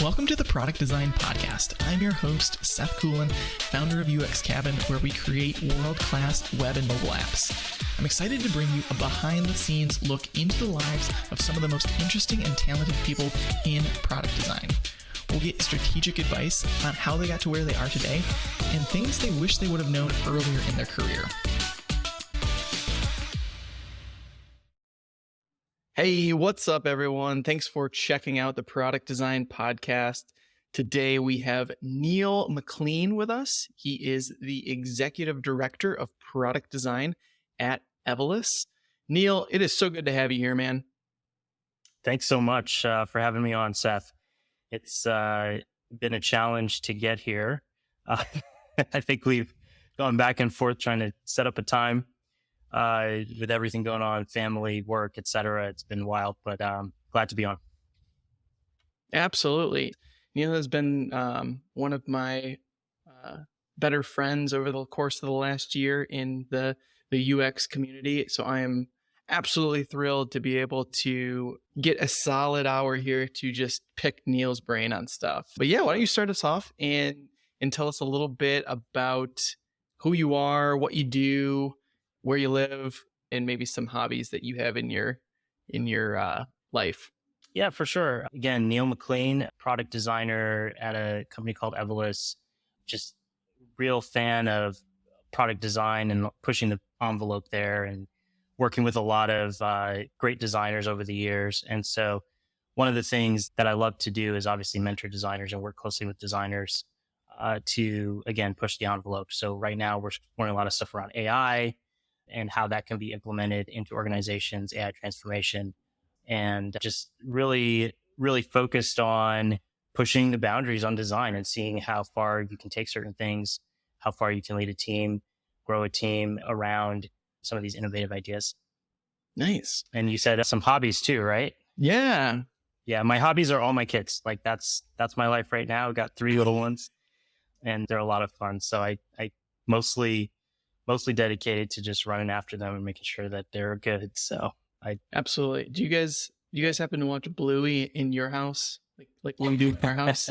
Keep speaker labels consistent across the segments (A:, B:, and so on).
A: Welcome to the Product Design Podcast. I'm your host, Seth Coelen, founder of UX Cabin, where we create world-class web and mobile apps. I'm excited to bring you a behind-the-scenes look into the lives of some of the most interesting and talented people in product design. We'll get strategic advice on how they got to where they are today and things they wish they would have known earlier in their career. Hey, what's up, everyone? Thanks for checking out the Product Design Podcast. Today, we have Niel McLean with us. He is the Executive Director of Product Design at Evolus. Niel, it is so good to have you here, man.
B: Thanks so much for having me on, Seth. It's been a challenge to get here. I think we've gone back and forth trying to set up a time. With everything going on, family, work, etc. It's been wild, but glad to be on.
A: Absolutely. Niel has been one of my better friends over the course of the last year in the UX community. So I am absolutely thrilled to be able to get a solid hour here to just pick Niel's brain on stuff. But yeah, why don't you start us off and tell us a little bit about who you are, what you do, where you live, and maybe some hobbies that you have in your life.
B: Yeah, for sure. Again, Niel McLean, product designer at a company called Evolus. Just real fan of product design and pushing the envelope there and working with a lot of great designers over the years. And so one of the things that I love to do is obviously mentor designers and work closely with designers to, again, push the envelope. So right now we're learning a lot of stuff around AI and how that can be implemented into organizations, AI transformation, and just really, really focused on pushing the boundaries on design and seeing how far you can take certain things, how far you can lead a team, grow a team around some of these innovative ideas.
A: Nice.
B: And you said some hobbies too, right?
A: Yeah.
B: Yeah. My hobbies are all my kids. Like that's my life right now. I've got 3 little ones and they're a lot of fun. So I mostly dedicated to just running after them and making sure that they're good. So
A: Absolutely. Do you guys happen to watch Bluey in your house? Like when you do in our house?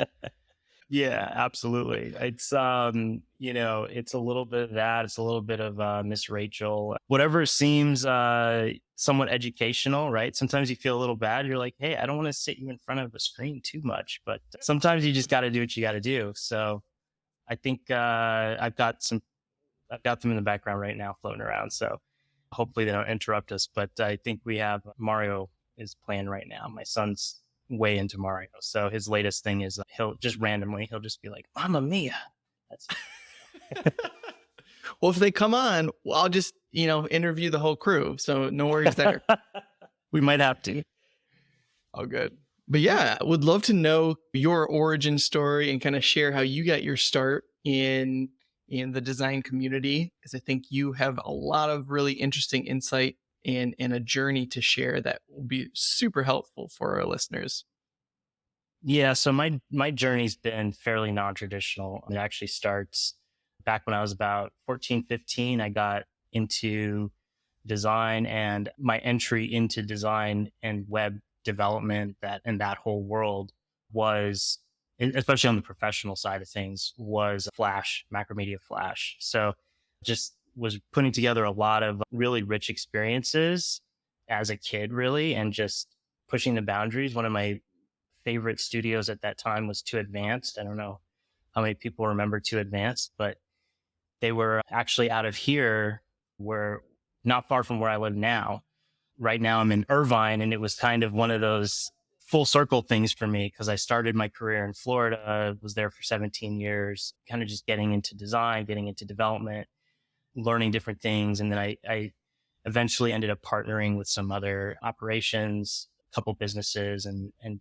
B: Yeah, absolutely. It's, it's a little bit of that. It's a little bit of Miss Rachel, whatever seems somewhat educational, right? Sometimes you feel a little bad. You're like, hey, I don't want to sit you in front of a screen too much, but sometimes you just got to do what you got to do. So I think I've got them in the background right now floating around. So hopefully they don't interrupt us. But I think we have Mario is playing right now. My son's way into Mario. So his latest thing is he'll just be like, Mamma Mia. That's
A: Well, if they come on, I'll just, interview the whole crew. So no worries there.
B: We might have to.
A: Oh, good. But yeah, I would love to know your origin story and kind of share how you got your start in the design community, because I think you have a lot of really interesting insight and a journey to share that will be super helpful for our listeners.
B: Yeah, so my journey's been fairly non-traditional. It actually starts back when I was about 14, 15. I got into design, and my entry into design and web development that whole world was, especially on the professional side of things, was Flash, Macromedia Flash. So just was putting together a lot of really rich experiences as a kid, really, and just pushing the boundaries. One of my favorite studios at that time was Too Advanced. I don't know how many people remember Too Advanced, but they were actually out of here, were not far from where I live now. Right now I'm in Irvine, and it was kind of one of those full circle things for me because I started my career in Florida, was there for 17 years, kind of just getting into design, getting into development, learning different things. And then I eventually ended up partnering with some other operations, a couple businesses and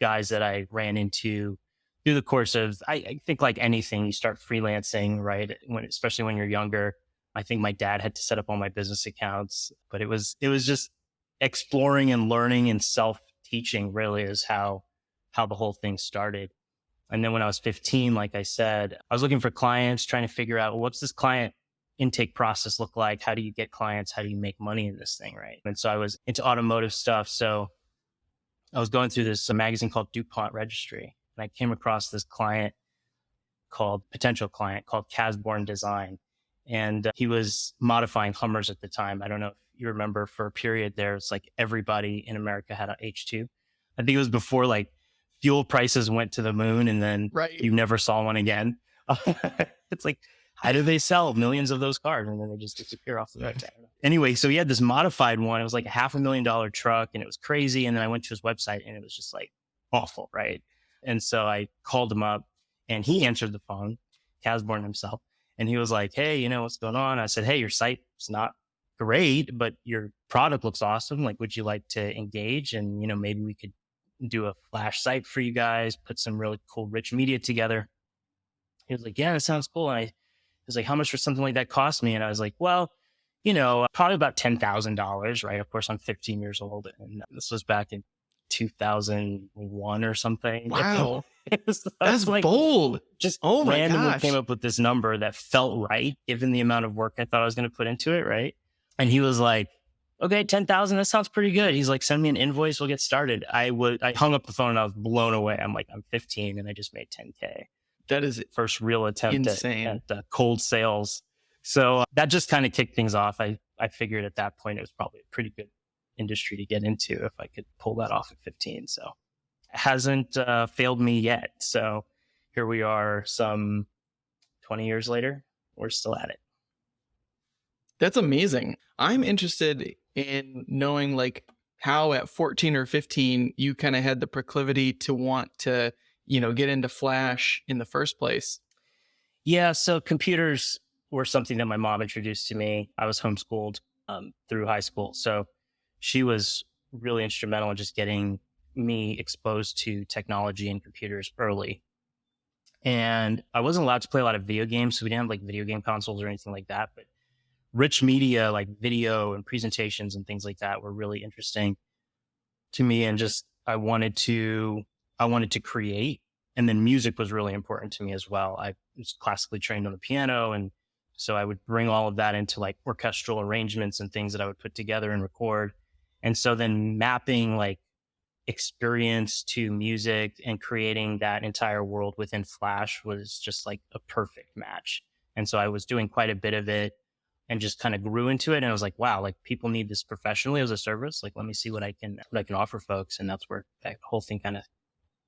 B: guys that I ran into through the course of, I think like anything, you start freelancing, right? Especially when you're younger. I think my dad had to set up all my business accounts, but it was just exploring and learning and self-teaching really is how the whole thing started. And then when I was 15, like I said, I was looking for clients, trying to figure out, well, what's this client intake process look like? How do you get clients? How do you make money in this thing, right? And so I was into automotive stuff. So I was going through this magazine called DuPont Registry, and I came across this potential client called Casborn Design. And he was modifying Hummers at the time. I don't know if you remember, for a period there, it's like everybody in America had an H2. I think it was before like fuel prices went to the moon and then
A: Right.
B: you never saw one again. It's like, how do they sell millions of those cars? And then they just disappear off the road. Anyway, so he had this modified one. It was like a $500,000 truck and it was crazy. And then I went to his website and it was just like awful. Right. And so I called him up and he answered the phone, Casborn himself. And he was like, hey, what's going on? I said, hey, your site's not great, but your product looks awesome. Like, would you like to engage? And, maybe we could do a flash site for you guys, put some really cool, rich media together. He was like, yeah, that sounds cool. And I was like, how much would something like that cost me? And I was like, well, probably about $10,000, right? Of course, I'm 15 years old. And this was back in 2001 or something.
A: Wow.
B: So
A: That's
B: like,
A: bold.
B: Just
A: Oh my
B: randomly
A: gosh.
B: came up with this number that felt right, given the amount of work I thought I was going to put into it. Right. And he was like, okay, 10,000, that sounds pretty good. He's like, send me an invoice. We'll get started. I hung up the phone and I was blown away. I'm like, I'm 15 and I just made 10K.
A: That is
B: First real attempt
A: insane.
B: at cold sales. So that just kind of kicked things off. I figured at that point, it was probably a pretty good industry to get into if I could pull that off at 15. So it hasn't failed me yet. So here we are some 20 years later, we're still at it.
A: That's amazing. I'm interested in knowing like how at 14 or 15 you kind of had the proclivity to want to, get into Flash in the first place.
B: Yeah. So computers were something that my mom introduced to me. I was homeschooled through high school. So she was really instrumental in just getting me exposed to technology and computers early. And I wasn't allowed to play a lot of video games. So we didn't have like video game consoles or anything like that. But rich media like video and presentations and things like that were really interesting to me. And just, I wanted to create. And then music was really important to me as well. I was classically trained on the piano. And so I would bring all of that into like orchestral arrangements and things that I would put together and record. And so then mapping like experience to music and creating that entire world within Flash was just like a perfect match. And so I was doing quite a bit of it and just kind of grew into it. And I was like, wow, like people need this professionally as a service. Like, let me see what I can offer folks. And that's where that whole thing kind of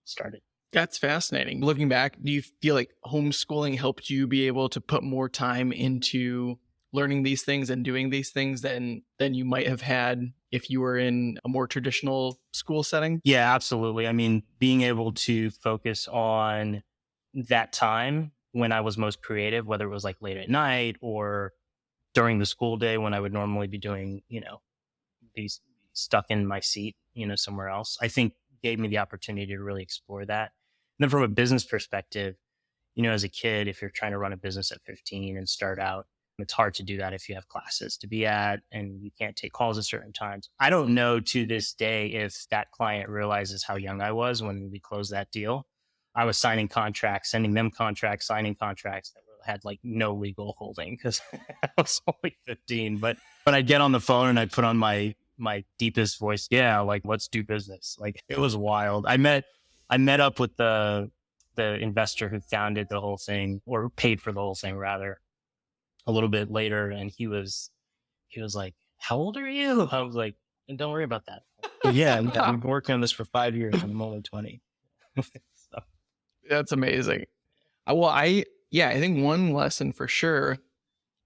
B: started.
A: That's fascinating. Looking back, do you feel like homeschooling helped you be able to put more time into learning these things and doing these things than you might have had if you were in a more traditional school setting?
B: Yeah, absolutely. I mean, being able to focus on that time when I was most creative, whether it was like late at night or during the school day when I would normally be doing, be stuck in my seat, somewhere else, I think gave me the opportunity to really explore that. And then from a business perspective, as a kid, if you're trying to run a business at 15 and start out, it's hard to do that if you have classes to be at and you can't take calls at certain times. I don't know to this day if that client realizes how young I was when we closed that deal. I was signing contracts, sending them contracts, signing contracts that had like no legal holding because I was only 15. But when I'd get on the phone and I'd put on my deepest voice, yeah, like let's do business. Like it was wild. I met up with the investor who founded the whole thing, or paid for the whole thing rather, a little bit later, and he was like, how old are you? I was like, don't worry about that. But yeah, we've been working on this for 5 years and I'm only 20. So.
A: That's amazing. I think one lesson for sure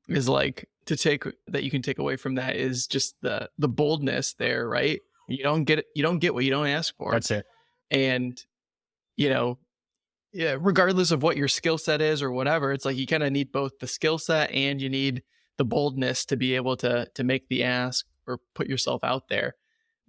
A: is like that you can take away from that is just the boldness there, right? You don't get what you don't ask for.
B: That's it.
A: And regardless of what your skill set is or whatever, it's like you kind of need both the skill set and you need the boldness to be able to make the ask or put yourself out there.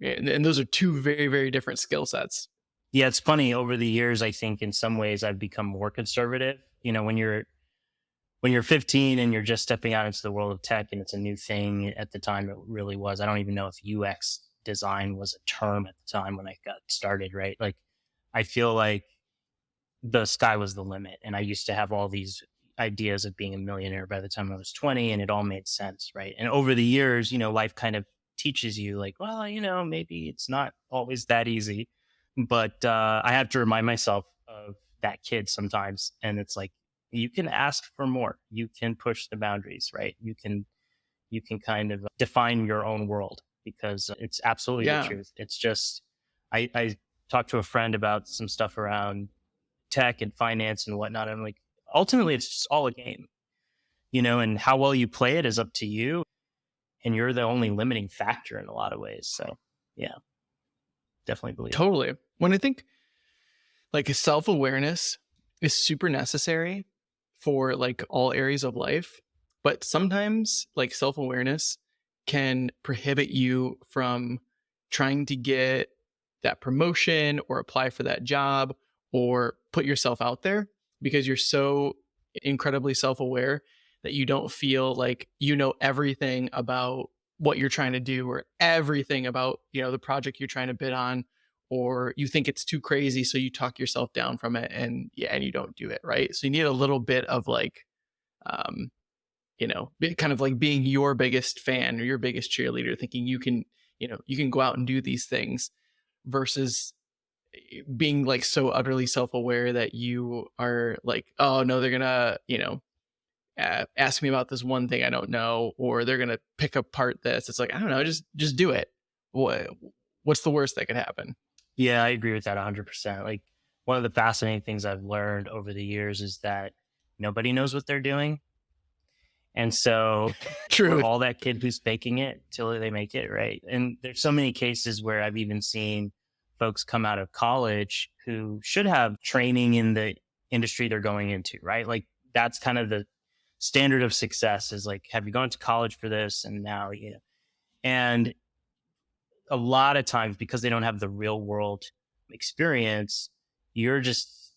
A: And those are two very, very different skill sets.
B: Yeah, it's funny. Over the years, I think in some ways I've become more conservative. When you're 15 and you're just stepping out into the world of tech and it's a new thing, at the time it really was. I don't even know if UX design was a term at the time when I got started, right? Like I feel like the sky was the limit. And I used to have all these ideas of being a millionaire by the time I was 20 and it all made sense, right? And over the years, life kind of teaches you like, well, maybe it's not always that easy. But I have to remind myself of that kid sometimes. And it's like, you can ask for more. You can push the boundaries, right? You can kind of define your own world, because it's absolutely the
A: Yeah,
B: truth. It's just, I talked to a friend about some stuff around tech and finance and whatnot. I'm like, ultimately, it's just all a game, and how well you play it is up to you. And you're the only limiting factor in a lot of ways. So, yeah, definitely believe that.
A: totally. When I think like self-awareness is super necessary for like all areas of life, but sometimes like self-awareness can prohibit you from trying to get that promotion or apply for that job or put yourself out there because you're so incredibly self-aware that you don't feel like you know everything about what you're trying to do or everything about, the project you're trying to bid on, or you think it's too crazy so you talk yourself down from it, and and you don't do it, right? So you need a little bit of like um kind of like being your biggest fan or your biggest cheerleader, thinking you can go out and do these things versus being like so utterly self-aware that you are like, oh no, they're gonna ask me about this one thing I don't know, or they're gonna pick apart this. It's like, I don't know, just do it. what what's the worst that could happen?
B: Yeah, I agree with that 100%. Like, one of the fascinating things I've learned over the years is that nobody knows what they're doing. And so we're
A: Truth.
B: all that kid who's faking it till they make it, right? And there's so many cases where I've even seen folks come out of college who should have training in the industry they're going into, right? Like, that's kind of the standard of success, is like, have you gone to college for this? And now, and a lot of times, because they don't have the real world experience, you're just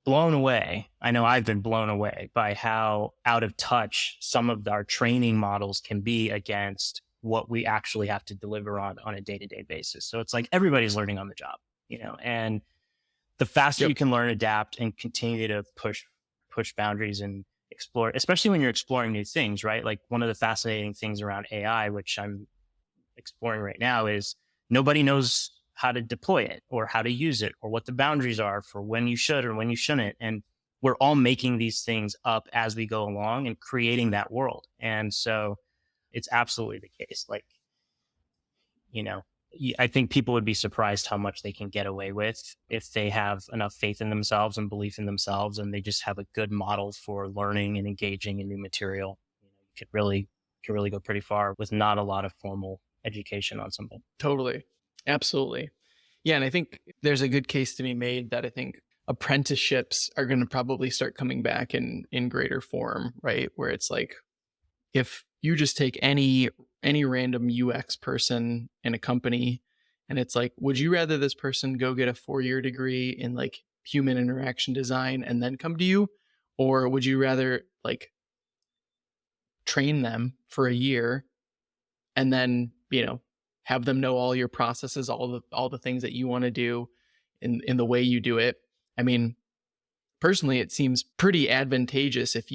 B: blown away. I know I've been blown away by how out of touch some of our training models can be against what we actually have to deliver on a day-to-day basis. So it's like everybody's learning on the job, and the faster
A: Yep.
B: you can learn, adapt, and continue to push boundaries and explore, especially when you're exploring new things, right? Like, one of the fascinating things around AI, which I'm exploring right now, is nobody knows how to deploy it or how to use it or what the boundaries are for when you should or when you shouldn't. And we're all making these things up as we go along and creating that world. And so it's absolutely the case. Like, you know, I think people would be surprised how much they can get away with if they have enough faith in themselves and belief in themselves, and they just have a good model for learning and engaging in new material. You could really go pretty far with not a lot of formal education on something.
A: Totally. Absolutely. Yeah. And I think there's a good case to be made that I think apprenticeships are going to probably start coming back in greater form, right? Where it's like, if you just take any random UX person in a company, and it's like, would you rather this person go get a 4-year degree in like human interaction design and then come to you, or would you rather like train them for a year and then have them know all your processes, all the things that you want to do in the way you do it? I mean, personally, it seems pretty advantageous if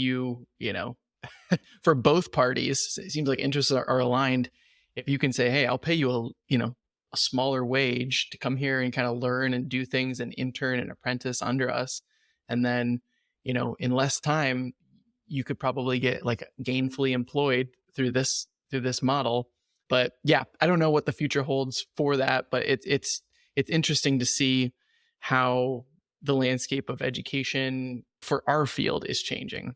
A: for both parties, it seems like interests are aligned. If you can say, hey, I'll pay you a smaller wage to come here and kind of learn and do things and intern and apprentice under us, and then in less time you could probably get like gainfully employed through this model. But yeah, I don't know what the future holds for that, but it's interesting to see how the landscape of education for our field is changing.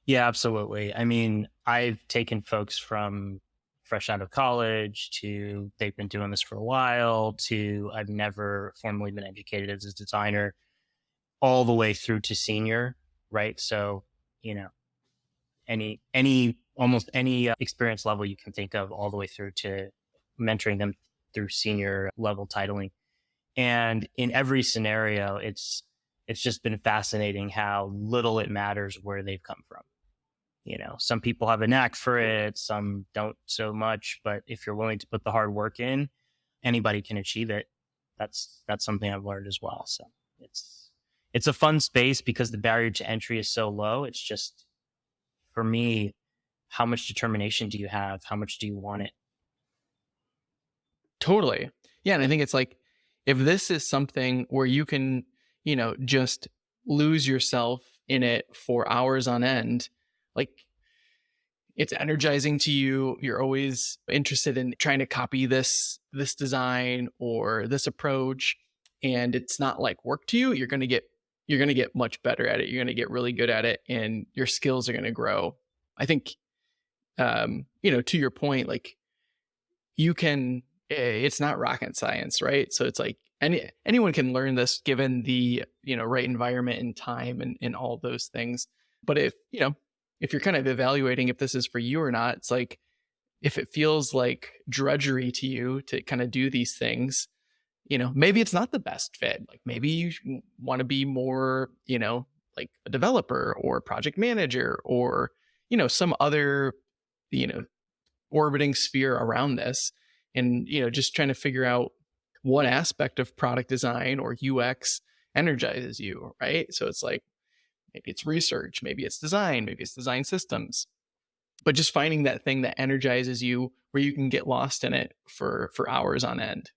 B: Yeah, absolutely. I mean, I've taken folks from fresh out of college to they've been doing this for a while to I've never formally been educated as a designer, all the way through to senior, right? So, you know, almost any experience level you can think of, all the way through to mentoring them through senior level titling. And in every scenario, it's just been fascinating how little it matters where they've come from. Some people have a knack for it, some don't so much, but if you're willing to put the hard work in, anybody can achieve it. That's something I've learned as well. So it's a fun space because the barrier to entry is so low. It's just, for me, how much determination do you have? How much do you want it?
A: Totally. Yeah. And I think it's like, if this is something where you can, just lose yourself in it for hours on end, like it's energizing to you, you're always interested in trying to copy this design or this approach, and it's not like work to you, you're going to get much better at it. You're going to get really good at it, and your skills are going to grow. I think, to your point, like you can, it's not rocket science, right? So it's like anyone can learn this given the, right environment and time and all those things. But if you're kind of evaluating if this is for you or not, it's like if it feels like drudgery to you to kind of do these things, maybe it's not the best fit. Like maybe you want to be more, like a developer or a project manager or, some other, you know, orbiting sphere around this. And, just trying to figure out what aspect of product design or UX energizes you, right? So it's like maybe it's research, maybe it's design, maybe it's design systems, but just finding that thing that energizes you where you can get lost in it for hours on end.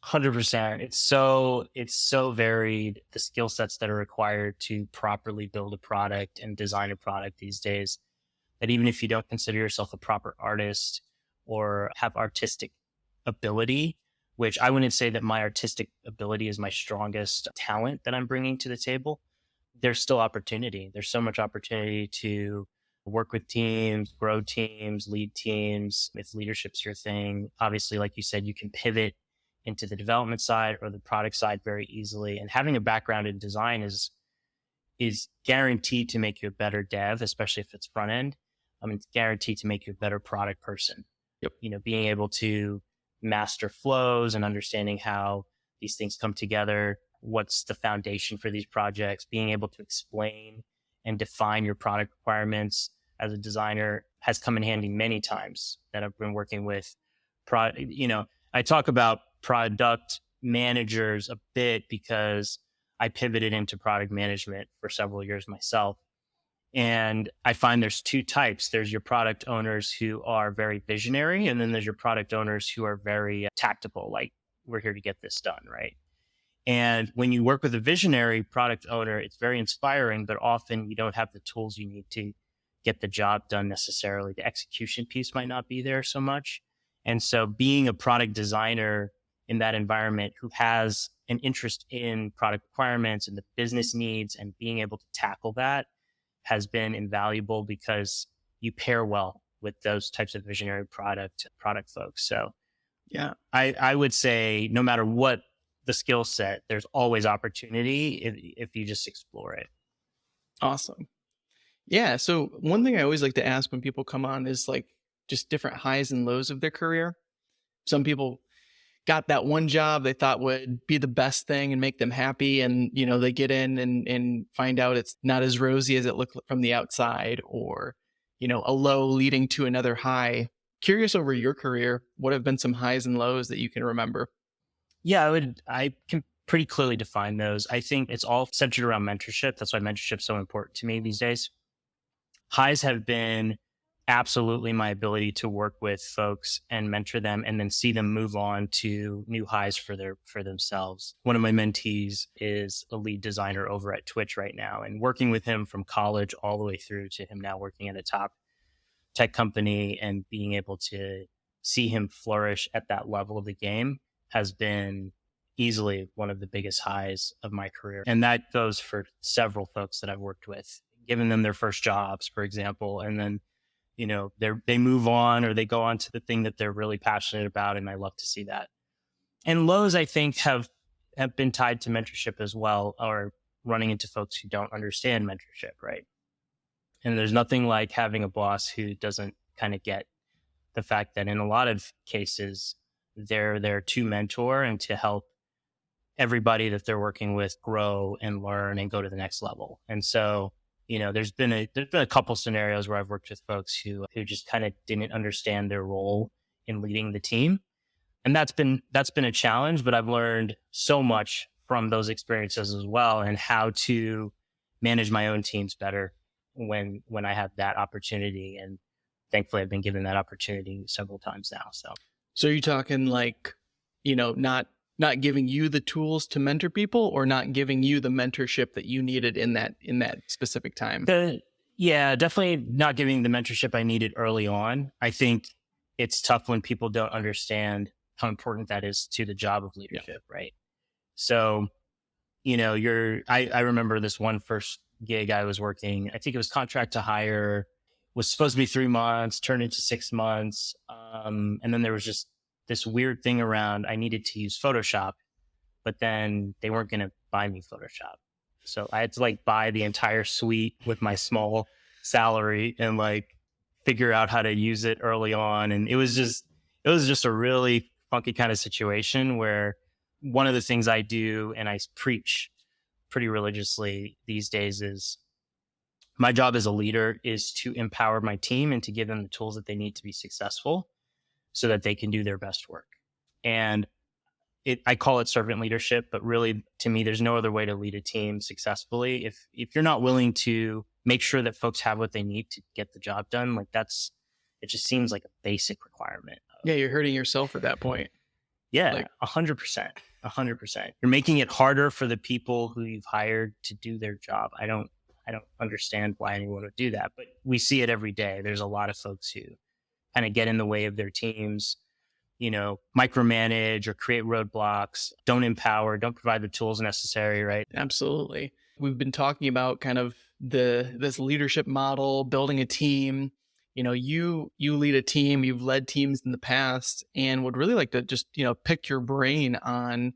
B: 100%. It's so varied, the skill sets that are required to properly build a product and design a product these days, that even if you don't consider yourself a proper artist or have artistic ability, which I wouldn't say that my artistic ability is my strongest talent that I'm bringing to the table, there's still opportunity. There's so much opportunity to work with teams, grow teams, lead teams. If leadership's your thing, obviously, like you said, you can pivot into the development side or the product side very easily. And having a background in design is guaranteed to make you a better dev, especially if it's front end. I mean, it's guaranteed to make you a better product person.
A: Yep.
B: Being able to master flows and understanding how these things come together, what's the foundation for these projects, being able to explain and define your product requirements as a designer has come in handy many times that I've been working with. I talk about product managers a bit because I pivoted into product management for several years myself. And I find there's two types. There's your product owners who are very visionary, and then there's your product owners who are very tactical, like we're here to get this done, right? And when you work with a visionary product owner, it's very inspiring, but often you don't have the tools you need to get the job done necessarily. The execution piece might not be there so much. And so being a product designer in that environment who has an interest in product requirements and the business needs and being able to tackle that has been invaluable because you pair well with those types of visionary product folks. So
A: Yeah.
B: I would say no matter what the skill set, there's always opportunity if you just explore it.
A: Awesome. Yeah. So one thing I always like to ask when people come on is like just different highs and lows of their career. Some people got that one job they thought would be the best thing and make them happy. And, they get in and find out it's not as rosy as it looked from the outside, or, a low leading to another high. Curious over your career, what have been some highs and lows that you can remember?
B: Yeah, I can pretty clearly define those. I think it's all centered around mentorship. That's why mentorship is so important to me these days. Highs have been absolutely my ability to work with folks and mentor them and then see them move on to new highs for themselves. One of my mentees is a lead designer over at Twitch right now, and working with him from college all the way through to him now working at a top tech company and being able to see him flourish at that level of the game has been easily one of the biggest highs of my career. And that goes for several folks that I've worked with, giving them their first jobs, for example, and then they move on or they go on to the thing that they're really passionate about. And I love to see that. And lows, I think, have been tied to mentorship as well, or running into folks who don't understand mentorship, right? And there's nothing like having a boss who doesn't kind of get the fact that in a lot of cases, they're there to mentor and to help everybody that they're working with grow and learn and go to the next level. And so there's been a couple scenarios where I've worked with folks who just kind of didn't understand their role in leading the team. And that's been a challenge, but I've learned so much from those experiences as well, and how to manage my own teams better when I have that opportunity. And thankfully I've been given that opportunity several times now. So
A: are you talking like, not not giving you the tools to mentor people, or not giving you the mentorship that you needed in that specific time?
B: Yeah, definitely not giving the mentorship I needed early on. I think it's tough when people don't understand how important that is to the job of
A: Yeah.
B: leadership, right? So, I remember this one first gig I was working, I think it was contract to hire, was supposed to be 3 months, turned into 6 months. And then there was just this weird thing around, I needed to use Photoshop, but then they weren't going to buy me Photoshop. So I had to like buy the entire suite with my small salary and like figure out how to use it early on. And it was just a really funky kind of situation where one of the things I do and I preach pretty religiously these days is my job as a leader is to empower my team and to give them the tools that they need to be successful so that they can do their best work. And I call it servant leadership, but really to me, there's no other way to lead a team successfully. If you're not willing to make sure that folks have what they need to get the job done, like it just seems like a basic requirement.
A: Yeah, you're hurting yourself at that point.
B: Yeah,
A: Like,
B: 100%, 100%. You're making it harder for the people who you've hired to do their job. I don't understand why anyone would do that, but we see it every day. There's a lot of folks who kind of get in the way of their teams, micromanage or create roadblocks, don't empower, don't provide the tools necessary, right?
A: absolutely. We've been talking about kind of this leadership model, building a team. You lead a team, you've led teams in the past, and would really like to just, pick your brain on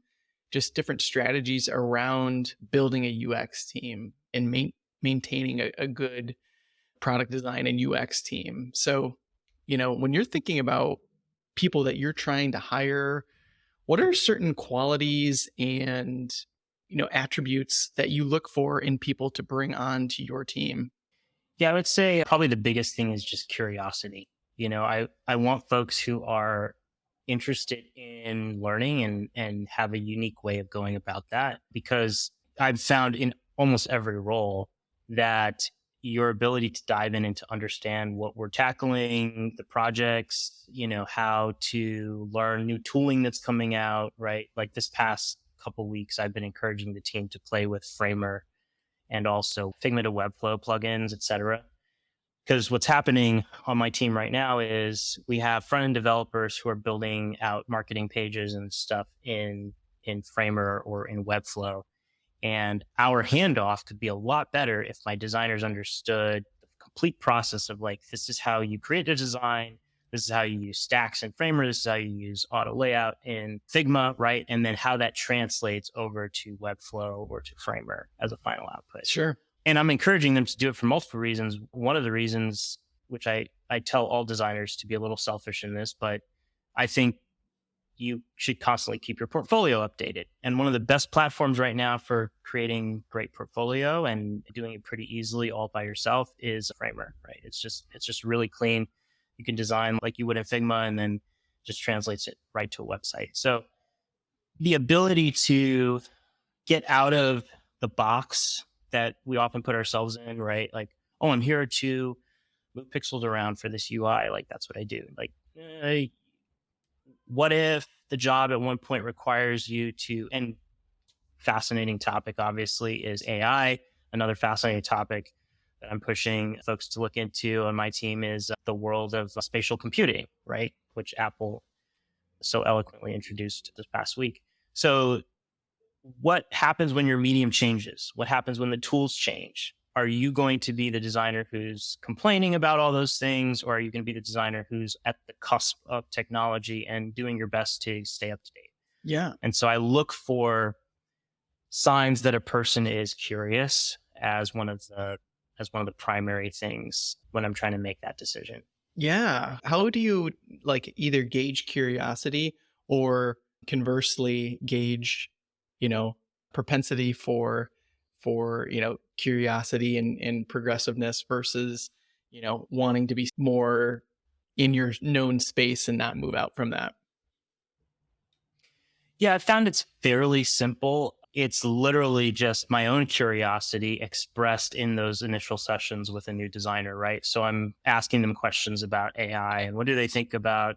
A: just different strategies around building a UX team and maintaining a good product design and UX team. So, when you're thinking about people that you're trying to hire, what are certain qualities and attributes that you look for in people to bring on to your team?
B: Yeah, I would say probably the biggest thing is just curiosity. I want folks who are interested in learning and have a unique way of going about that, because I've found in almost every role that your ability to dive in and to understand what we're tackling, the projects, how to learn new tooling that's coming out, right? Like this past couple weeks, I've been encouraging the team to play with Framer and also Figma to Webflow plugins, et cetera. Because what's happening on my team right now is we have front-end developers who are building out marketing pages and stuff in Framer or in Webflow. And our handoff could be a lot better if my designers understood the complete process of like, this is how you create a design. This is how you use stacks in Framer. This is how you use auto layout in Figma, right? And then how that translates over to Webflow or to Framer as a final output.
A: Sure.
B: And I'm encouraging them to do it for multiple reasons. One of the reasons, which I tell all designers to be a little selfish in this, but I think you should constantly keep your portfolio updated. And one of the best platforms right now for creating great portfolio and doing it pretty easily all by yourself is Framer, right? It's just really clean. You can design like you would in Figma and then just translates it right to a website. So the ability to get out of the box that we often put ourselves in, right? Like, oh, I'm here to move pixels around for this UI. Like, that's what I do. Like, what if the job at one point requires you to, and fascinating topic, obviously, is AI. Another fascinating topic that I'm pushing folks to look into on my team is the world of spatial computing, right? Which Apple so eloquently introduced this past week. So what happens when your medium changes? What happens when the tools change? Are you going to be the designer who's complaining about all those things, or are you going to be the designer who's at the cusp of technology and doing your best to stay up to date?
A: Yeah.
B: And so I look for signs that a person is curious as one of the primary things when I'm trying to make that decision.
A: Yeah. How do you like either gauge curiosity or conversely gauge, propensity for curiosity and progressiveness versus, wanting to be more in your known space and not move out from that?
B: Yeah, I found it's fairly simple. It's literally just my own curiosity expressed in those initial sessions with a new designer, right? So I'm asking them questions about AI and what do they think about,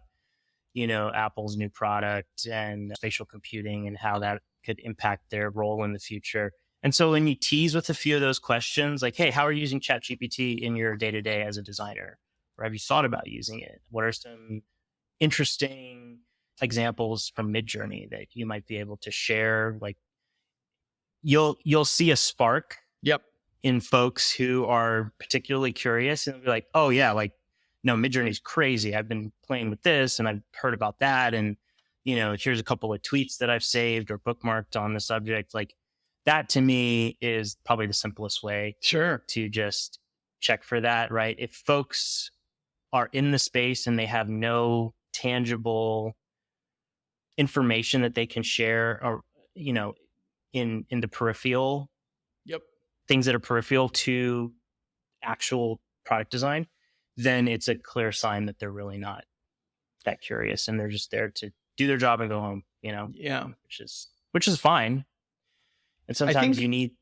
B: Apple's new product and spatial computing and how that could impact their role in the future. And so when you tease with a few of those questions, like, hey, how are you using ChatGPT in your day to day as a designer? Or have you thought about using it? What are some interesting examples from Midjourney that you might be able to share? Like, you'll see a spark
A: Yep.
B: in folks who are particularly curious and be like, oh yeah, like, no, Midjourney's crazy. I've been playing with this and I've heard about that. And, here's a couple of tweets that I've saved or bookmarked on the subject. Like, that to me is probably the simplest way
A: Sure.
B: to just check for that, right? If folks are in the space and they have no tangible information that they can share, or, in the peripheral,
A: Yep.
B: things that are peripheral to actual product design, then it's a clear sign that they're really not that curious and they're just there to do their job and go home,
A: Yeah.
B: which is fine. And
A: I
B: sometimes
A: think
B: you need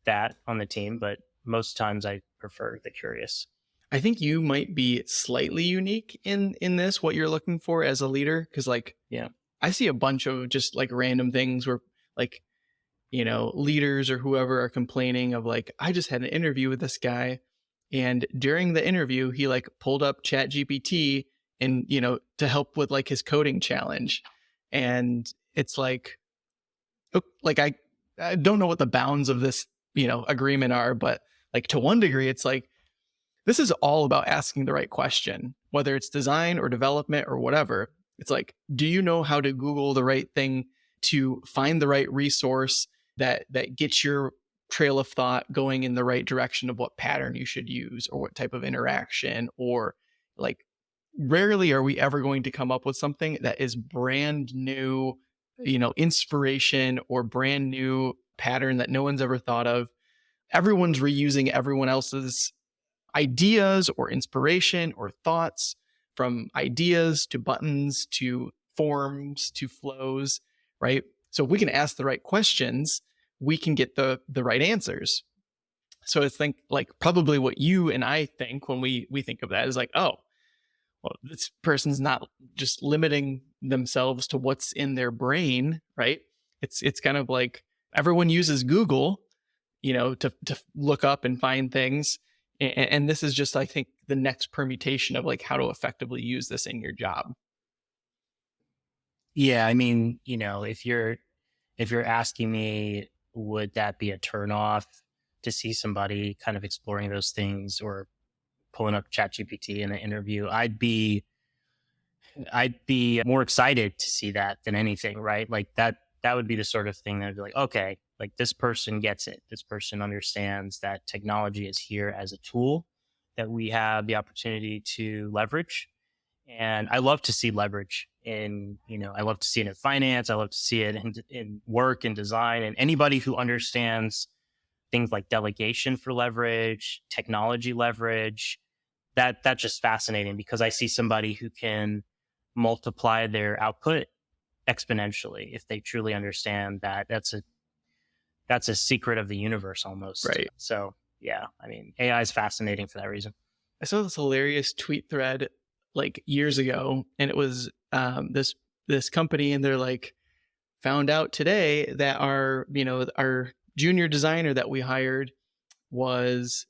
B: that on the team, but most times I prefer the curious.
A: I think you might be slightly unique in this, what you're looking for as a leader. Cause like,
B: Yeah.
A: I see a bunch of just like random things where like, leaders or whoever are complaining of like, I just had an interview with this guy. And during the interview, he like pulled up Chat GPT and, to help with like his coding challenge. And it's like, like, I don't know what the bounds of this, agreement are, but like to one degree, it's like, this is all about asking the right question, whether it's design or development or whatever. It's like, do you know how to Google the right thing to find the right resource that gets your trail of thought going in the right direction of what pattern you should use or what type of interaction? Or like, rarely are we ever going to come up with something that is brand new, inspiration or brand new pattern that no one's ever thought of. Everyone's reusing everyone else's ideas or inspiration or thoughts, from ideas to buttons to forms to flows, right? So if we can ask the right questions, we can get the right answers. So I think like probably what you and I think when we think of that is like, oh, well, this person's not just limiting themselves to what's in their brain, right? It's kind of like everyone uses Google, to look up and find things. And this is just, I think, the next permutation of like how to effectively use this in your job.
B: Yeah. I mean, if you're asking me, would that be a turnoff to see somebody kind of exploring those things or pulling up ChatGPT in an interview? I'd be more excited to see that than anything, right? Like that would be the sort of thing that would be like, okay, like this person gets it. This person understands that technology is here as a tool that we have the opportunity to leverage. And I love to see leverage I love to see it in finance. I love to see it in work and design, and anybody who understands things like delegation for leverage, technology leverage, that's just fascinating because I see somebody who can multiply their output exponentially if they truly understand that that's a secret of the universe almost.
A: Right.
B: So yeah, I mean, AI is fascinating for that reason.
A: I saw this hilarious tweet thread like years ago, and it was this company, and they're like, found out today that our junior designer that we hired was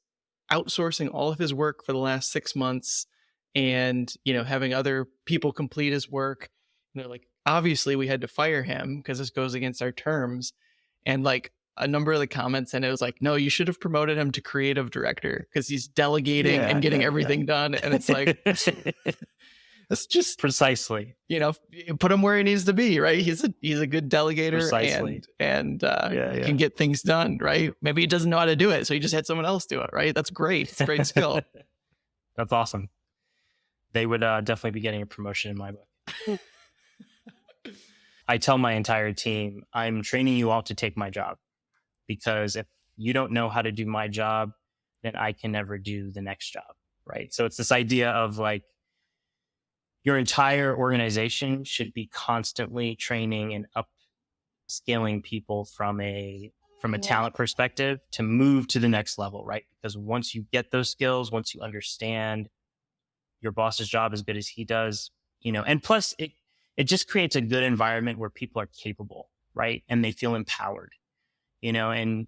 A: outsourcing all of his work for the last 6 months, and having other people complete his work. And they're like, obviously we had to fire him because this goes against our terms. And like a number of the comments, and it was like, no, you should have promoted him to creative director because he's delegating and getting everything done. And it's like, it's just
B: precisely,
A: put him where he needs to be, right? He's a good delegator.
B: Precisely.
A: and can get things done, right? Maybe he doesn't know how to do it, so he just had someone else do it, right? That's great. It's a great skill.
B: That's awesome. They would definitely be getting a promotion in my book. I tell my entire team, I'm training you all to take my job, because if you don't know how to do my job, then I can never do the next job, right? So it's this idea of like, your entire organization should be constantly training and upscaling people from a talent perspective to move to the next level, right? Because once you get those skills, once you understand your boss's job as good as he does, and plus it just creates a good environment where people are capable, right? And they feel empowered, and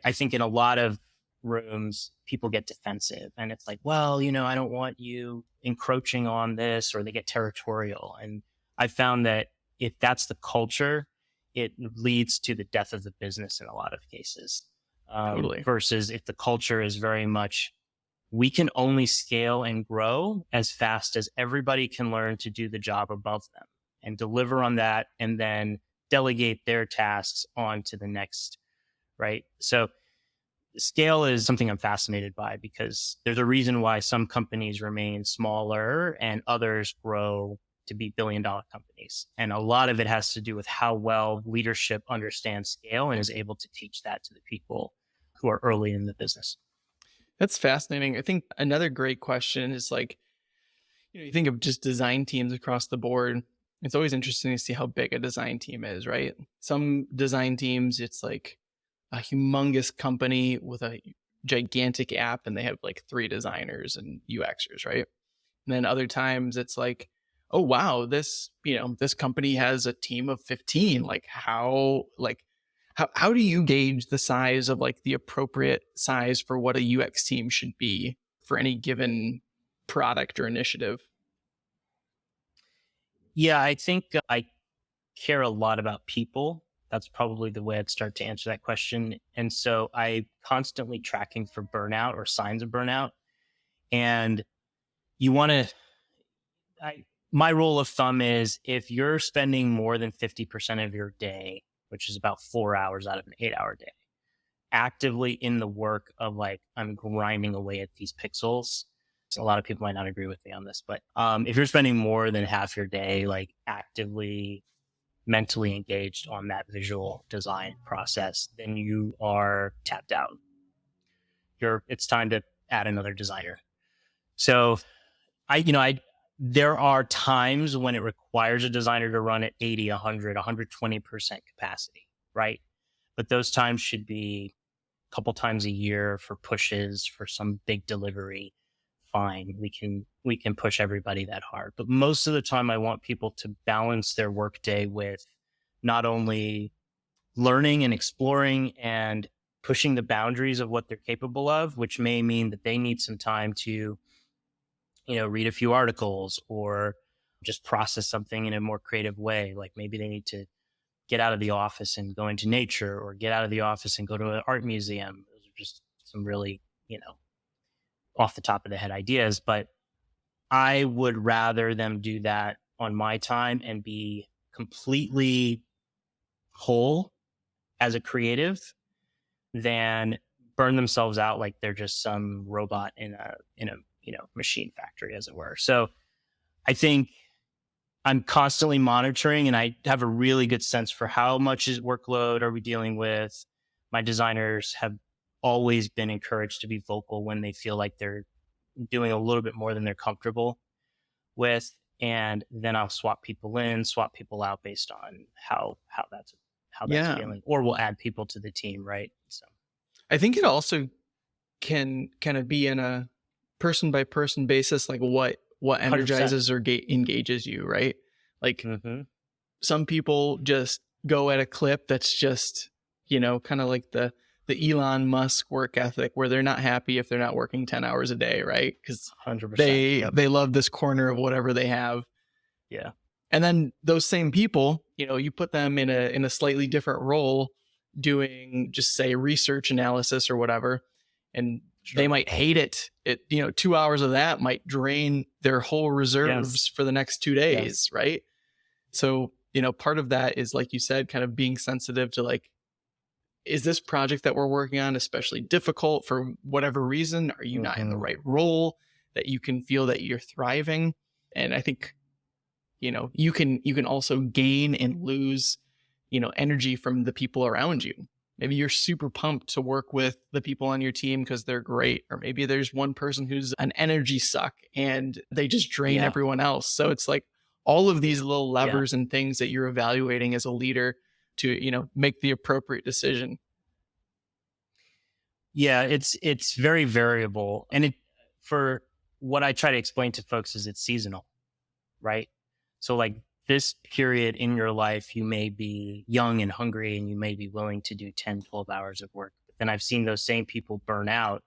B: I think in a lot of rooms, people get defensive and it's like, well, I don't want you encroaching on this, or they get territorial. And I found that if that's the culture, it leads to the death of the business in a lot of cases.
A: Totally.
B: Versus if the culture is very much, we can only scale and grow as fast as everybody can learn to do the job above them and deliver on that, and then delegate their tasks on to the next, right? So scale is something I'm fascinated by, because there's a reason why some companies remain smaller and others grow to be billion-dollar companies. And a lot of it has to do with how well leadership understands scale and is able to teach that to the people who are early in the business.
A: That's fascinating. I think another great question is like, you think of just design teams across the board. It's always interesting to see how big a design team is, right? Some design teams, it's like a humongous company with a gigantic app and they have like 3 designers and UXers, right? And then other times it's like, oh wow, this company has a team of 15. How do you gauge the size of like the appropriate size for what a UX team should be for any given product or initiative?
B: Yeah, I think I care a lot about people. That's probably the way I'd start to answer that question. And so I constantly tracking for burnout or signs of burnout. And you want to, my rule of thumb is, if you're spending more than 50% of your day, which is about 4 hours out of an 8-hour day, actively in the work of like, I'm grinding away at these pixels. So a lot of people might not agree with me on this, but if you're spending more than half your day, like actively mentally engaged on that visual design process, then you are tapped out. It's time to add another designer. So there are times when it requires a designer to run at 80, 100, 120% capacity, right? But those times should be a couple times a year for pushes for some big delivery. Fine, we can push everybody that hard. But most of the time, I want people to balance their workday with not only learning and exploring and pushing the boundaries of what they're capable of, which may mean that they need some time to read a few articles or just process something in a more creative way. Like maybe they need to get out of the office and go into nature, or get out of the office and go to an art museum. Those are just some really, off the top of the head ideas. But I would rather them do that on my time and be completely whole as a creative than burn themselves out like they're just some robot in a machine factory, as it were. So I think I'm constantly monitoring, and I have a really good sense for how much is workload are we dealing with. My designers have always been encouraged to be vocal when they feel like they're doing a little bit more than they're comfortable with. And then I'll swap people in, swap people out based on how that's
A: Yeah.
B: feeling, or we'll add people to the team, right? So
A: I think it also can kind of be in a person by person basis, like what
B: 100%.
A: energizes or engages you, right? Like
B: Mm-hmm.
A: some people just go at a clip that's just, kind of like the Elon Musk work ethic where they're not happy if they're not working 10 hours a day, right? Because
B: 100%.
A: they
B: Yep.
A: they love this corner of whatever they have.
B: Yeah.
A: And then those same people, you put them in a slightly different role doing just say research analysis or whatever, and they
B: Sure.
A: might hate it. 2 hours of that might drain their whole reserves
B: Yes.
A: for the next 2
B: Yes.
A: days, right? So, part of that is like you said, kind of being sensitive to like, is this project that we're working on especially difficult for whatever reason? Are you not in the
B: Mm-hmm.
A: right role that you can feel that you're thriving? And I think you can also gain and lose energy from the people around you. Maybe you're super pumped to work with the people on your team because they're great, or maybe there's one person who's an energy suck and they just drain
B: Yeah.
A: everyone else. So it's like all of these little
B: Yeah.
A: levers and things that you're evaluating as a leader to make the appropriate decision.
B: Yeah. It's very variable. And for what I try to explain to folks is it's seasonal, right? So like this period in your life, you may be young and hungry and you may be willing to do 10, 12 hours of work. But then I've seen those same people burn out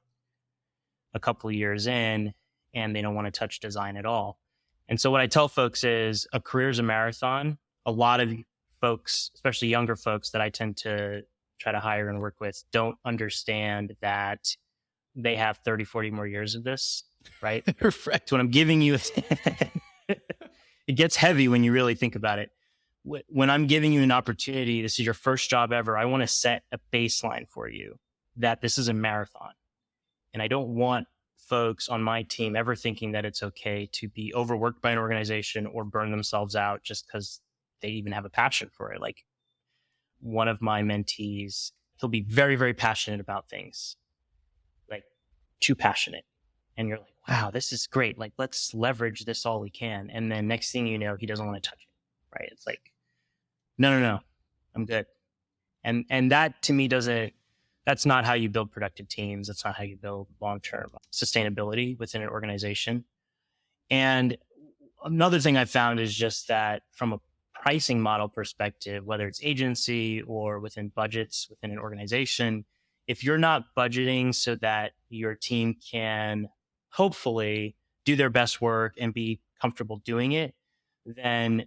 B: a couple of years in and they don't want to touch design at all. And so what I tell folks is a career is a marathon. A lot of folks, especially younger folks that I tend to try to hire and work with, don't understand that they have 30, 40 more years of this, right?
A: Right.
B: So what I'm giving you, it gets heavy when you really think about it. When I'm giving you an opportunity, this is your first job ever. I want to set a baseline for you that this is a marathon. And I don't want folks on my team ever thinking that it's okay to be overworked by an organization or burn themselves out just because they even have a passion for it. Like one of my mentees, he'll be very, very passionate about things, like too passionate. And you're like, wow, this is great. Like, let's leverage this all we can. And then next thing you know, he doesn't want to touch it. Right. It's like, no, I'm good. And that to me that's not how you build productive teams. That's not how you build long-term sustainability within an organization. And another thing I found is just that from a pricing model perspective, whether it's agency or within budgets within an organization, if you're not budgeting so that your team can hopefully do their best work and be comfortable doing it, then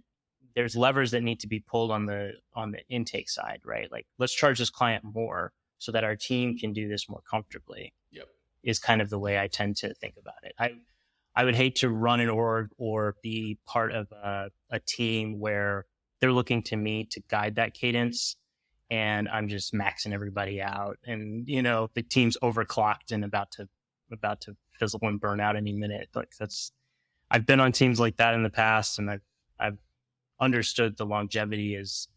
B: there's levers that need to be pulled on the intake side, right? Like let's charge this client more so that our team can do this more comfortably.
A: Yep.
B: Is kind of the way I tend to think about it. I would hate to run an org or be part of a team where they're looking to me to guide that cadence and I'm just maxing everybody out and, you know, the team's overclocked and about to fizzle and burn out any minute. Like I've been on teams like that in the past and I've understood the longevity is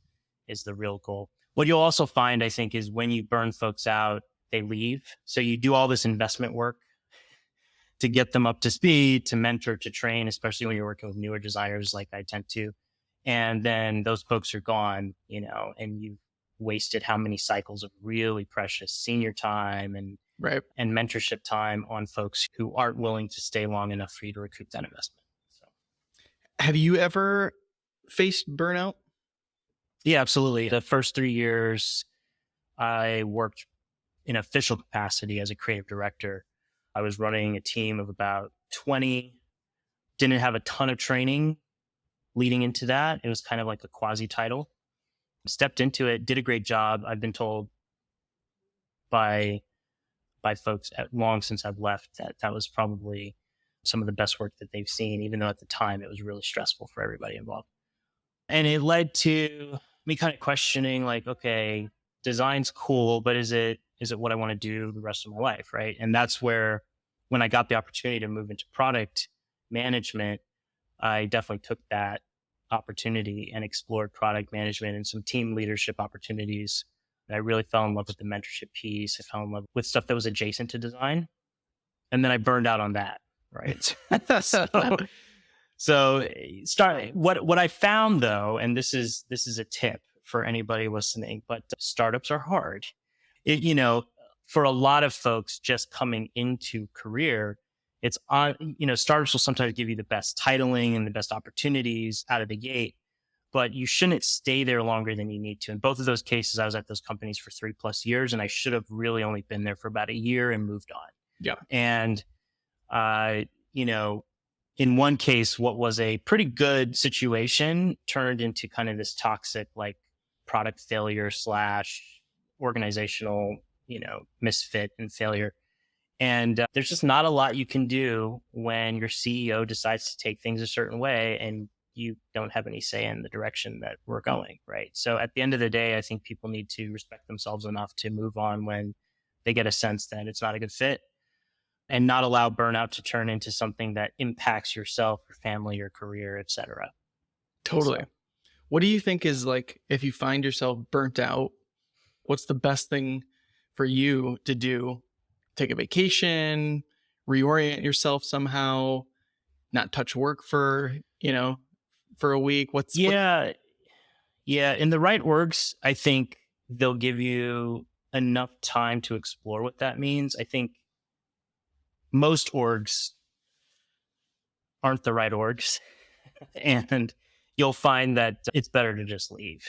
B: the real goal. What you'll also find, I think, is when you burn folks out, they leave. So you do all this investment work to get them up to speed, to mentor, to train, especially when you're working with newer designers like I tend to. And then those folks are gone, you know, and you've wasted how many cycles of really precious senior time and
A: Right.
B: and mentorship time on folks who aren't willing to stay long enough for you to recoup that investment. So,
A: Have you ever faced burnout?
B: yeah, absolutely. The first 3 years, I worked in official capacity as a creative director. I was running a team of about 20, didn't have a ton of training leading into that. It was kind of like a quasi title. Stepped into it, did a great job. I've been told by folks long since I've left that was probably some of the best work that they've seen, even though at the time it was really stressful for everybody involved. And it led to me kind of questioning like, okay, design's cool, but is it what I want to do the rest of my life, right? And that's where when I got the opportunity to move into product management, I definitely took that opportunity and explored product management and some team leadership opportunities. And I really fell in love with the mentorship piece. I fell in love with stuff that was adjacent to design. And then I burned out on that, right? So what I found though, and this is a tip for anybody listening, but startups are hard. You know, for a lot of folks just coming into career, it's on, you know, startups will sometimes give you the best titling and the best opportunities out of the gate, but you shouldn't stay there longer than you need to. In both of those cases, I was at those companies for 3+ years and I should have really only been there for about a year and moved on.
A: Yeah.
B: And, you know, in one case, what was a pretty good situation turned into kind of this toxic, like product failure / organizational, you know, misfit and failure. And there's just not a lot you can do when your CEO decides to take things a certain way and you don't have any say in the direction that we're going, right? So at the end of the day, I think people need to respect themselves enough to move on when they get a sense that it's not a good fit and not allow burnout to turn into something that impacts yourself, your family, your career, et cetera.
A: Totally.
B: So,
A: What do you think is like, if you find yourself burnt out, what's the best thing for you to do? Take a vacation, reorient yourself somehow, not touch work for, you know, for a week. What?
B: yeah. In the right orgs, I think they'll give you enough time to explore what that means. I think most orgs aren't the right orgs. And you'll find that it's better to just leave.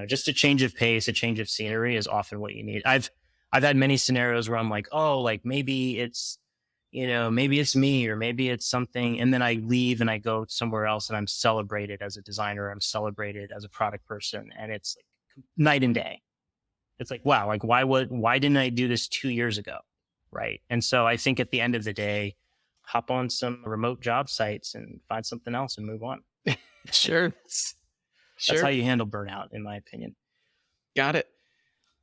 B: Just a change of pace, a change of scenery is often what you need. I've had many scenarios where I'm like, oh, like maybe it's me, or maybe it's something. And then I leave and I go somewhere else and I'm celebrated as a designer. I'm celebrated as a product person. And it's like night and day. It's like, wow, like why didn't I do this 2 years ago? Right. And so I think at the end of the day, hop on some remote job sites and find something else and move on.
A: Sure.
B: That's how
A: Sure.
B: you handle burnout, in my opinion.
A: Got it.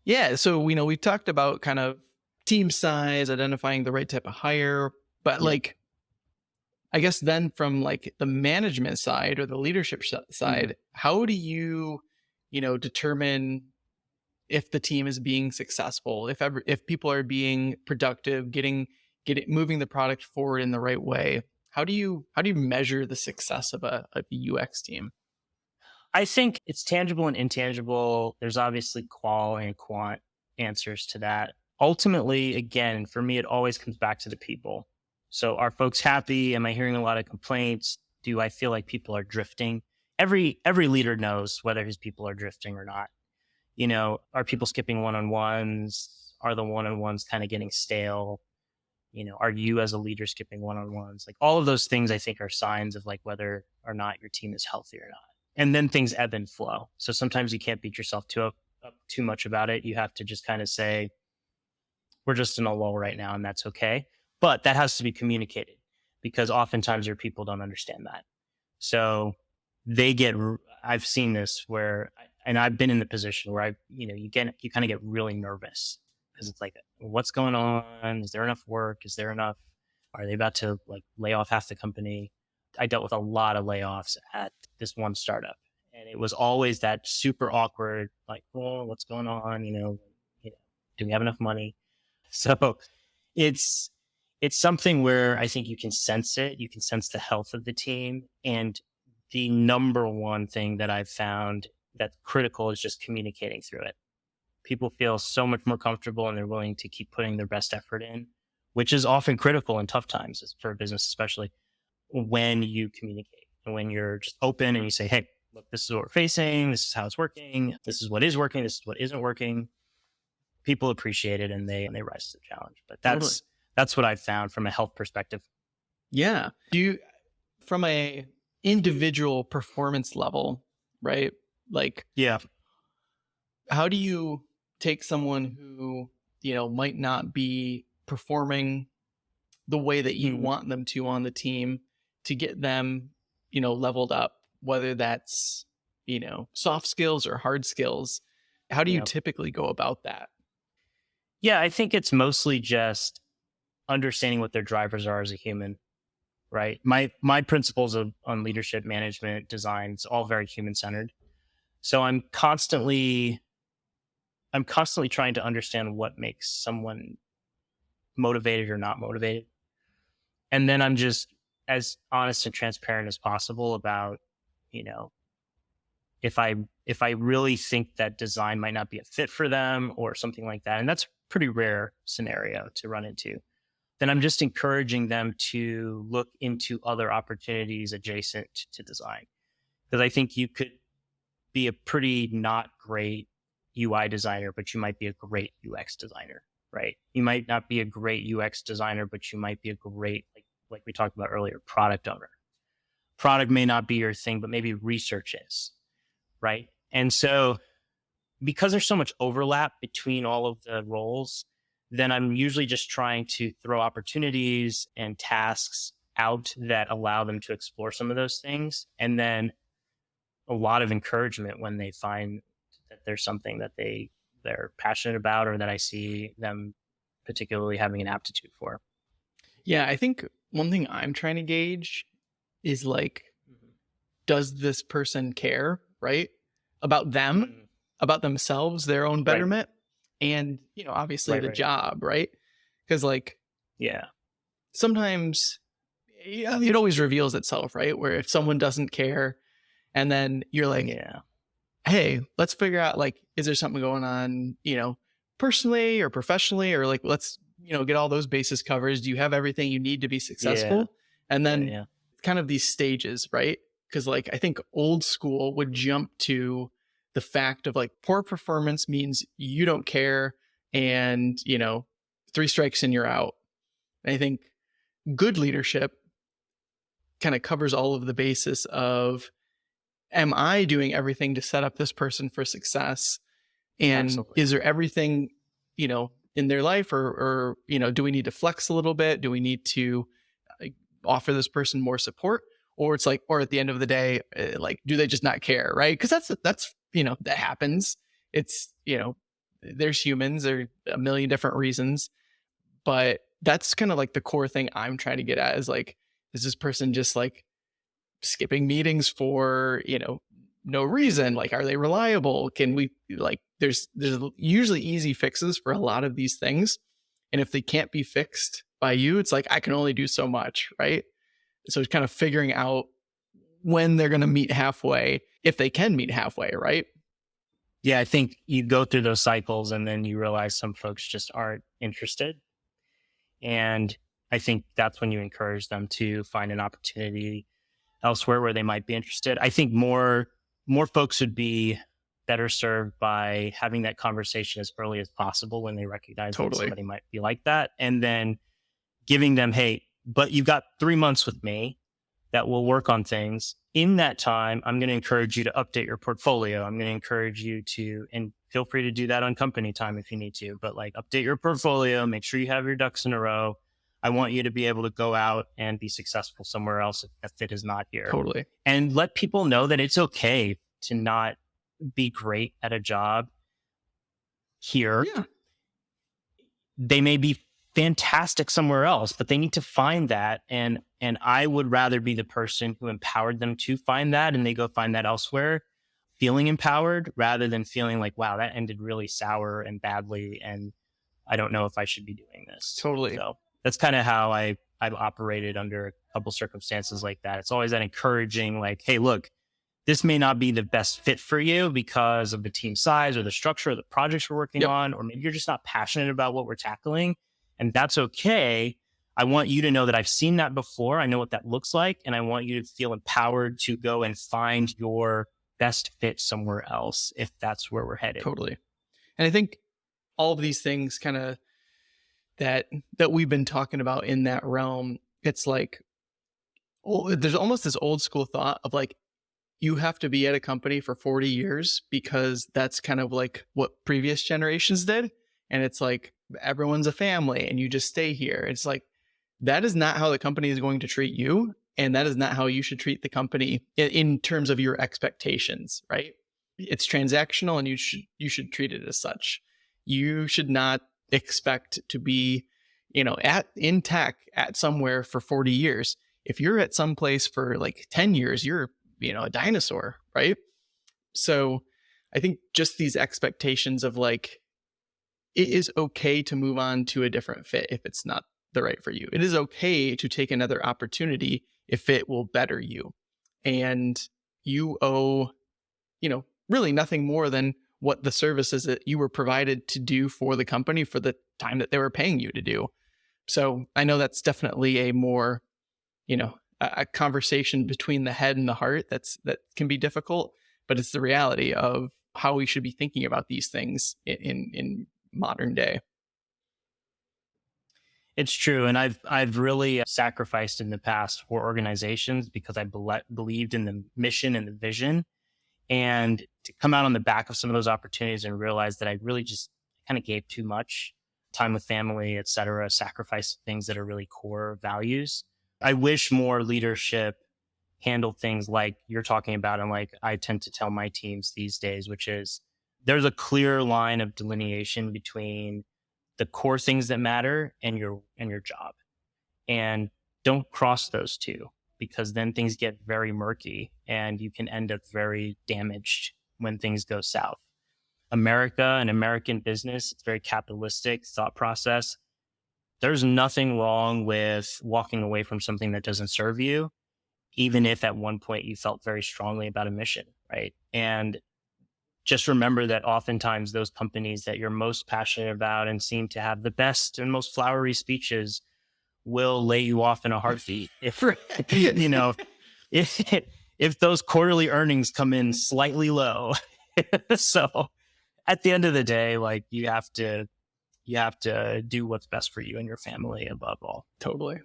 A: Yeah. So, we talked about kind of team size, identifying the right type of hire, but
B: Yeah.
A: like, I guess then from like the management side or the leadership
B: Mhm.
A: side, how do you, determine if the team is being successful, if people are being productive, moving the product forward in the right way? How do you measure the success of a UX team?
B: I think it's tangible and intangible. There's obviously qual and quant answers to that. Ultimately, again, for me, it always comes back to the people. So are folks happy? Am I hearing a lot of complaints? Do I feel like people are drifting? Every leader knows whether his people are drifting or not. Are people skipping one-on-ones? Are the one-on-ones kind of getting stale? Are you as a leader skipping one-on-ones? Like all of those things I think are signs of like whether or not your team is healthy or not. And then things ebb and flow. So sometimes you can't beat yourself up too much about it. You have to just kind of say, we're just in a lull right now, and that's okay. But that has to be communicated, because oftentimes your people don't understand that. So they get, I've seen this where, and I've been in the position where you kind of get really nervous, because it's like, what's going on? Is there enough work? Is there enough? Are they about to like lay off half the company? I dealt with a lot of layoffs at this one startup, and it was always that super awkward, like, oh, what's going on? Do we have enough money? So it's something where I think you can sense it. You can sense the health of the team. And the number one thing that I've found that's critical is just communicating through it. People feel so much more comfortable and they're willing to keep putting their best effort in, which is often critical in tough times for a business, especially when you communicate and when you're just open and you say, hey, look, this is what we're facing. This is how it's working. This is what is working. This is what isn't working. People appreciate it and they rise to the challenge. But
A: Totally.
B: that's what I've found from a health perspective.
A: Yeah. Do you, from a individual performance level, right? Like,
B: Yeah.
A: how do you take someone who, might not be performing the way that you
B: Mhm.
A: want them to on the team to get them, leveled up, whether that's, soft skills or hard skills? How do you
B: Yeah.
A: typically go about that?
B: Yeah. I think it's mostly just understanding what their drivers are as a human, right? My principles on leadership, management, design, it's all very human centered. So I'm constantly trying to understand what makes someone motivated or not motivated. And then I'm just as honest and transparent as possible about, you know, if I really think that design might not be a fit for them or something like that. And that's a pretty rare scenario to run into. Then I'm just encouraging them to look into other opportunities adjacent to design. Because I think you could be a pretty not great UI designer, but you might be a great UX designer, right? You might not be a great UX designer, but you might be a great, like we talked about earlier, product owner. Product may not be your thing, but maybe research is, right? And so because there's so much overlap between all of the roles, then I'm usually just trying to throw opportunities and tasks out that allow them to explore some of those things. And then a lot of encouragement when they find that there's something that they're passionate about or that I see them particularly having an aptitude for.
A: Yeah, I think one thing I'm trying to gauge is like, does this person care, right? About them,
B: Mm-hmm.
A: about themselves, their own
B: Right,
A: betterment, and, obviously
B: right,
A: the
B: right.
A: job, right? Because like
B: Yeah,
A: sometimes, yeah, it always reveals itself, right? Where if someone doesn't care and then you're like,
B: yeah,
A: hey, let's figure out like, is there something going on, personally or professionally, or like, let's, get all those bases covered. Do you have everything you need to be
B: yeah,
A: successful? And
B: yeah,
A: then
B: yeah.
A: kind of these stages, right? Because like I think old school would jump to the fact of like poor performance means you don't care, and three strikes and you're out. And I think good leadership kind of covers all of the basis of, am I doing everything to set up this person for success? And
B: Absolutely.
A: is there everything, in their life, or do we need to flex a little bit? Do we need to like, offer this person more support? Or it's like, or at the end of the day, like, do they just not care? Right. Because that happens. It's, there's humans, there are a million different reasons, but that's kind of like the core thing I'm trying to get at is like, is this person just like skipping meetings for no reason? Like, are they reliable? Can we like there's usually easy fixes for a lot of these things, and if they can't be fixed by you, it's like I can only do so much, right? So it's kind of figuring out when they're going to meet halfway, if they can meet halfway, right?
B: Yeah, I think you go through those cycles and then you realize some folks just aren't interested. And I think that's when you encourage them to find an opportunity elsewhere where they might be interested. I think more folks would be better served by having that conversation as early as possible when they recognize that
A: Totally.
B: somebody might be like that, and then giving them, hey, but you've got 3 months with me that will work on things. In that time, I'm going to encourage you to update your portfolio. I'm going to encourage you to, and feel free to do that on company time if you need to, but like update your portfolio, make sure you have your ducks in a row. I want you to be able to go out and be successful somewhere else if that fit is not here.
A: Totally.
B: And let people know that it's okay to not be great at a job here.
A: Yeah.
B: They may be fantastic somewhere else, but they need to find that. And I would rather be the person who empowered them to find that, and they go find that elsewhere, feeling empowered rather than feeling like, wow, that ended really sour and badly, and I don't know if I should be doing this.
A: Totally.
B: So that's kind of how I've operated under a couple circumstances like that. It's always that encouraging, like, hey, look, this may not be the best fit for you because of the team size or the structure of the projects we're working
A: Yep.
B: on, or maybe you're just not passionate about what we're tackling. And that's okay. I want you to know that I've seen that before. I know what that looks like. And I want you to feel empowered to go and find your best fit somewhere else if that's where we're headed.
A: Totally. And I think all of these things kind of that we've been talking about in that realm, it's like, there's almost this old school thought of like, you have to be at a company for 40 years because that's kind of like what previous generations did. And it's like, everyone's a family and you just stay here. It's like, that is not how the company is going to treat you. And that is not how you should treat the company in terms of your expectations, right? It's transactional, and you should treat it as such. You should not expect to be, in tech at somewhere for 40 years. If you're at some place for like 10 years, you're a dinosaur, right? So I think just these expectations of like, it is okay to move on to a different fit if it's not the right for you. It is okay to take another opportunity if it will better you. And you owe, really nothing more than what the services that you were provided to do for the company for the time that they were paying you to do. So I know that's definitely a more, a conversation between the head and the heart that can be difficult, but it's the reality of how we should be thinking about these things in modern day.
B: It's true. And I've really sacrificed in the past for organizations because I believed in the mission and the vision. And to come out on the back of some of those opportunities and realize that I really just kind of gave too much time with family, et cetera, sacrificed things that are really core values. I wish more leadership handled things like you're talking about, and like I tend to tell my teams these days, which is there's a clear line of delineation between the core things that matter and your job. And don't cross those two, because then things get very murky and you can end up very damaged when things go south. America and American business, it's very capitalistic thought process. There's nothing wrong with walking away from something that doesn't serve you, even if at one point you felt very strongly about a mission, right? And just remember that oftentimes those companies that you're most passionate about and seem to have the best and most flowery speeches will lay you off in a heartbeat if if those quarterly earnings come in slightly low. So at the end of the day, like you have to do what's best for you and your family above all.
A: Totally.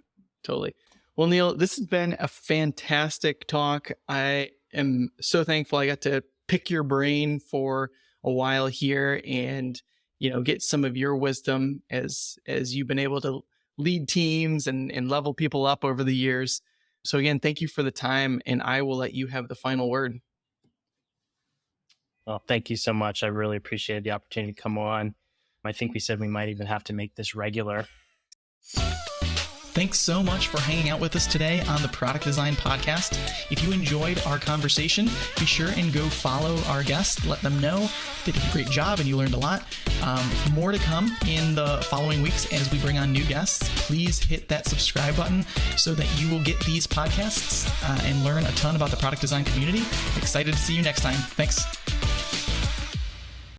A: Well, Niel, this has been a fantastic talk. I am so thankful I got to pick your brain for a while here and, get some of your wisdom as you've been able to lead teams and level people up over the years. So again, thank you for the time, and I will let you have the final word.
B: Well, thank you so much. I really appreciated the opportunity to come on. I think we said we might even have to make this regular.
C: Thanks so much for hanging out with us today on the Product Design Podcast. If you enjoyed our conversation, be sure and go follow our guests. Let them know they did a great job and you learned a lot. More to come in the following weeks as we bring on new guests. Please hit that subscribe button so that you will get these podcasts and learn a ton about the product design community. Excited to see you next time. Thanks.